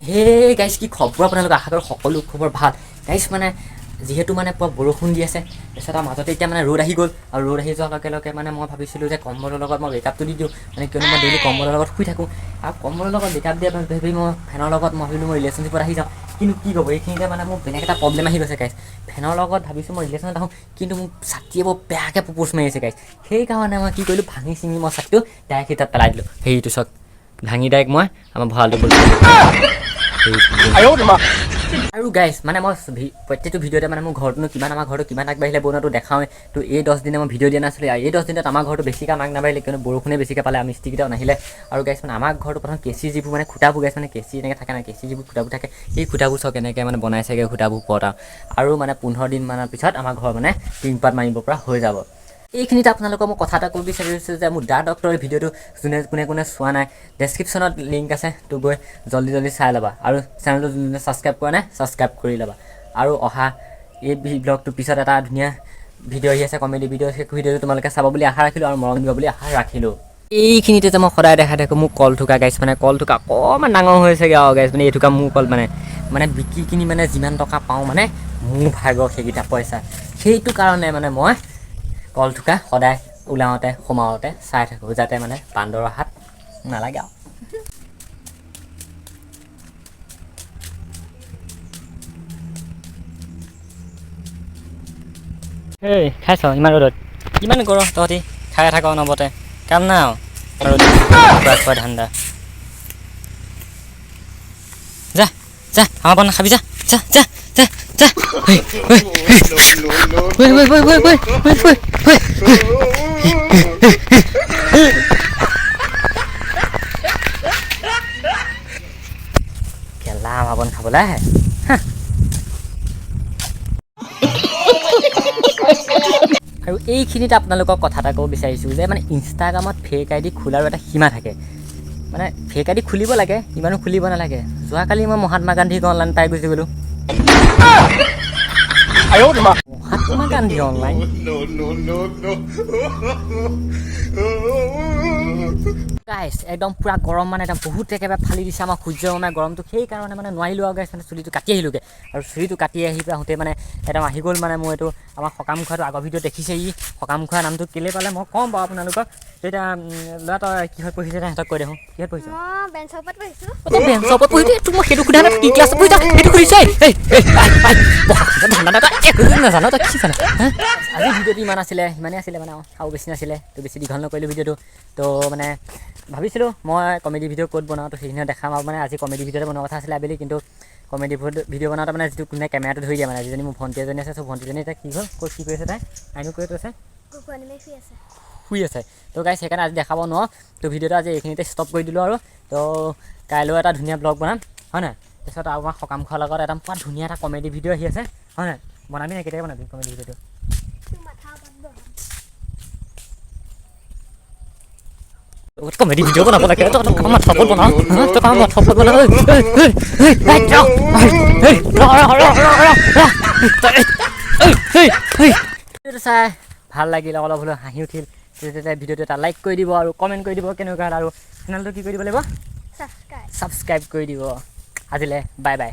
hey guys কি খবৰ আপোনালোক আশা কৰোঁ সকলো খবৰ ভাল গাইজ মানে যিহেতু মানে পুৰা বৰষুণ দি আছে তাৰপিছত মাজতে এতিয়া মানে ৰ'দ আহি গ'ল আৰু ৰ'দ আহি যোৱাৰ লগে লগে মানে মই ভাবিছিলোঁ যে কম্বলৰ লগত মই ব্ৰেকআপটো দি দিওঁ মানে কিয়নো মই ডেইলি কম্বলৰ লগত শুই থাকোঁ আৰু কম্বলৰ লগত ব্ৰেকআপ দিয়া ভাবি মই ফেনৰ লগত মই ভাবিলোঁ মই ৰিলেশ্যনশ্বিপত আহি যাওঁ কিন্তু কি ক'ব এইখিনিতে মানে মোৰ বেলেগ এটা প্ৰব্লেম আহি গৈছে গাইজ ফেনৰ লগত ভাবিছোঁ মই ৰিলেশ্যনত আহোঁ কিন্তু মোক ছাতিয়ে বৰ বেয়াকৈ প্ৰপ'জ মাৰিছে গাইজ সেইকাৰণে মই কি কৰিলোঁ ভাঙি চিঙি মই ছাতিটো ডাইৰেক্ট তাত পেলাই দিলোঁ সেইটো চাওক ভাঙি ডাইৰেক্ট মই আমাৰ ভঁৰালটো আৰু গাইজ মানে মই প্ৰত্যেকটো ভিডিঅ'তে মানে মোৰ ঘৰটোনো কিমান আমাৰ ঘৰটো কিমান আগবাঢ়িলে বনোৱাটো দেখাওঁৱে তো এই 10 দিনে মই ভিডিঅ' দিয়া নাছিলোঁ এই 10 দিনত আমাৰ ঘৰটো বেছিকৈ আমাক নাবাঢ়িলে কিয়নো বৰষুণে বেছিকৈ পালে আমি মিস্ত্ৰীকেইটাও নাহিলে আৰু গাইজ মানে আমাৰ ঘৰটো প্ৰথম কেঁচি যিবোৰ মানে খুটাবোৰ গাইজ মানে কেঁচি এনেকৈ থাকে না কেঁচি যিবোৰ খুটাবোৰ থাকে সেই খুটাবোৰ চাওক এনেকৈ মানে বনাইছেগৈ খুটাবোৰ ওপৰত আৰু মানে 15 দিনমানৰ পিছত আমাৰ ঘৰ মানে টিংপাত মাৰিব পৰা হৈ যাব এইখিনিতে আপোনালোকক মই কথা এটা ক'ব বিচাৰিছোঁ যে মোৰ দা ডক্টৰৰ ভিডিঅ'টো কোনে চোৱা নাই ডেছক্ৰিপশ্যনত লিংক আছে তো গৈ জল্দি চাই ল'বা আৰু চেনেলটো যোনে ছাবস্ক্ৰাইব কৰা নাই ছাবস্ক্ৰাইব কৰি ল'বা আৰু অহা এই ব্লগটোৰ পিছত এটা ধুনীয়া ভিডিঅ' আহি আছে কমেডি ভিডিঅ' সেই ভিডিঅ'টো তোমালোকে চাব বুলি আশা ৰাখিলোঁ আৰু মৰম দিব বুলি আশা ৰাখিলোঁ এইখিনিতে যে মই সদায় দেখাই থাকোঁ মোক কল থোকা গাইছ মানে কল থোকা অকণমান ডাঙৰ হৈছেগৈ আৰু গাইছ মানে এই থোকা মোৰ কল মানে বিকি কিনি মানে যিমান টকা পাওঁ মানে মোৰ ভাগৰ সেইকেইটা পইচা সেইটো কাৰণে মানে মই কল থোকা সদায় ওলাওঁতে সোমাওঁতে চাই থাকোঁ যাতে মানে বান্দৰৰ হাত নালাগে আৰু এই খাইছ ইমান ৰ'দত ইমান গৰম তহঁতি খাই থাক নবতে কাম নাই আৰু খোৱা ঠাণ্ডা যা যা আমাৰ বন খাবি যা যা যা যা যা কেলা আমাৰ বন খাবলৈ আহে আৰু এইখিনিতে আপোনালোকক কথা এটা ক'ব বিচাৰিছোঁ যে মানে ইনষ্টাগ্ৰামত ফেক আই ডি খোলাৰো এটা সীমা থাকে মানে ফেক আই ডি খুলিব লাগে ইমানো খুলিব নালাগে যোৱাকালি মই মহাত্মা গান্ধীক অনলাইন পাই গুচি গ'লোঁ মহাত্মা গান্ধী অনলাইন গাইছ একদম পূৰা গৰম মানে একদম বহুত একেবাৰে ফালি দিছে আমাৰ সূৰ্য মানে গৰমটো সেইকাৰণে মানে নোৱাৰিলোঁ আৰু গাইছ মানে চুলিটো কাটি আহিলোঁগৈ আৰু চুলিটো কাটি আহি আহোঁতে মানে একদম আহি গ'ল মানে মোৰ এইটো আমাৰ সকাম খোৱাটো আগৰ ভিডিঅ'ত দেখিছে সকাম খোৱা নামটো কেলৈ পালে মই ক'ম বাৰু আপোনালোকক তেতিয়া ল'ৰা তই কিহত পঢ়িছে সিহঁতক কৈ দেখোঁ কিহত পঢ়িছে বেঞ্চৰ ওপৰত পঢ়ি তোক মই সেইটো সোধা নাই কি ক্লাছত পঢ়িছা সেইটো সুধিছে নাজানো তই কি জানো আজি ভিডিঅ'টো ইমানেই আছিলে মানে আৰু বেছি নাছিলে তো বেছি দীঘল নকৰিলোঁ ভিডিঅ'টো তো মানে ভাবিছিলোঁ মই কমেডি ভিডিঅ' ক'ত বনাওঁ তো সেইখিনি দেখাম আৰু মানে আজি কমেডি ভিডিঅ'তে বনোৱা কথা আছিলে আবেলি কিন্তু কমেডি ভিডিঅ' বনাওঁতে মানে যিটো কোনে কেমেৰাটো ধৰি দিয়ে মানে যিজনী মোৰ ভণ্টি এজনী আছে ভণ্টিজনী এতিয়া কি হ'ল ক'ত কি কৰি আছে তাই আইনো কৈ আছে শুই আছে তো গাইছ সেইকাৰণে আজি দেখাব নোৱাৰোঁ তো ভিডিঅ'টো আজি এইখিনিতে ষ্টপ কৰি দিলোঁ আৰু তো কাইলৈ এটা ধুনীয়া ব্লগ বনাম হয় নাই তাৰপিছত আৰু আমাৰ সকাম খোৱাৰ লগত একদম পুৰা ধুনীয়া এটা কমেডি ভিডিঅ' আহি আছে হয় নাই বনাবি নাই কেতিয়াবা বনাবি কমেডি ভিডিঅ'টো কমেডি ভিডিঅ' বনাব লাগে আমাৰ থপত বনাওঁ আমাৰ থপত বনাওঁ চাই ভাল লাগিল অলপ হ'লেও হাঁহি উঠিল তেতিয়া ভিডিঅ'টো এটা লাইক কৰি দিব আৰু কমেণ্ট কৰি দিব কেনেকুৱা আৰু চেনেলটো কি কৰি দিব লাগিব ছাবস্ক্ৰাইব কৰি দিব আজিলৈ বাই বাই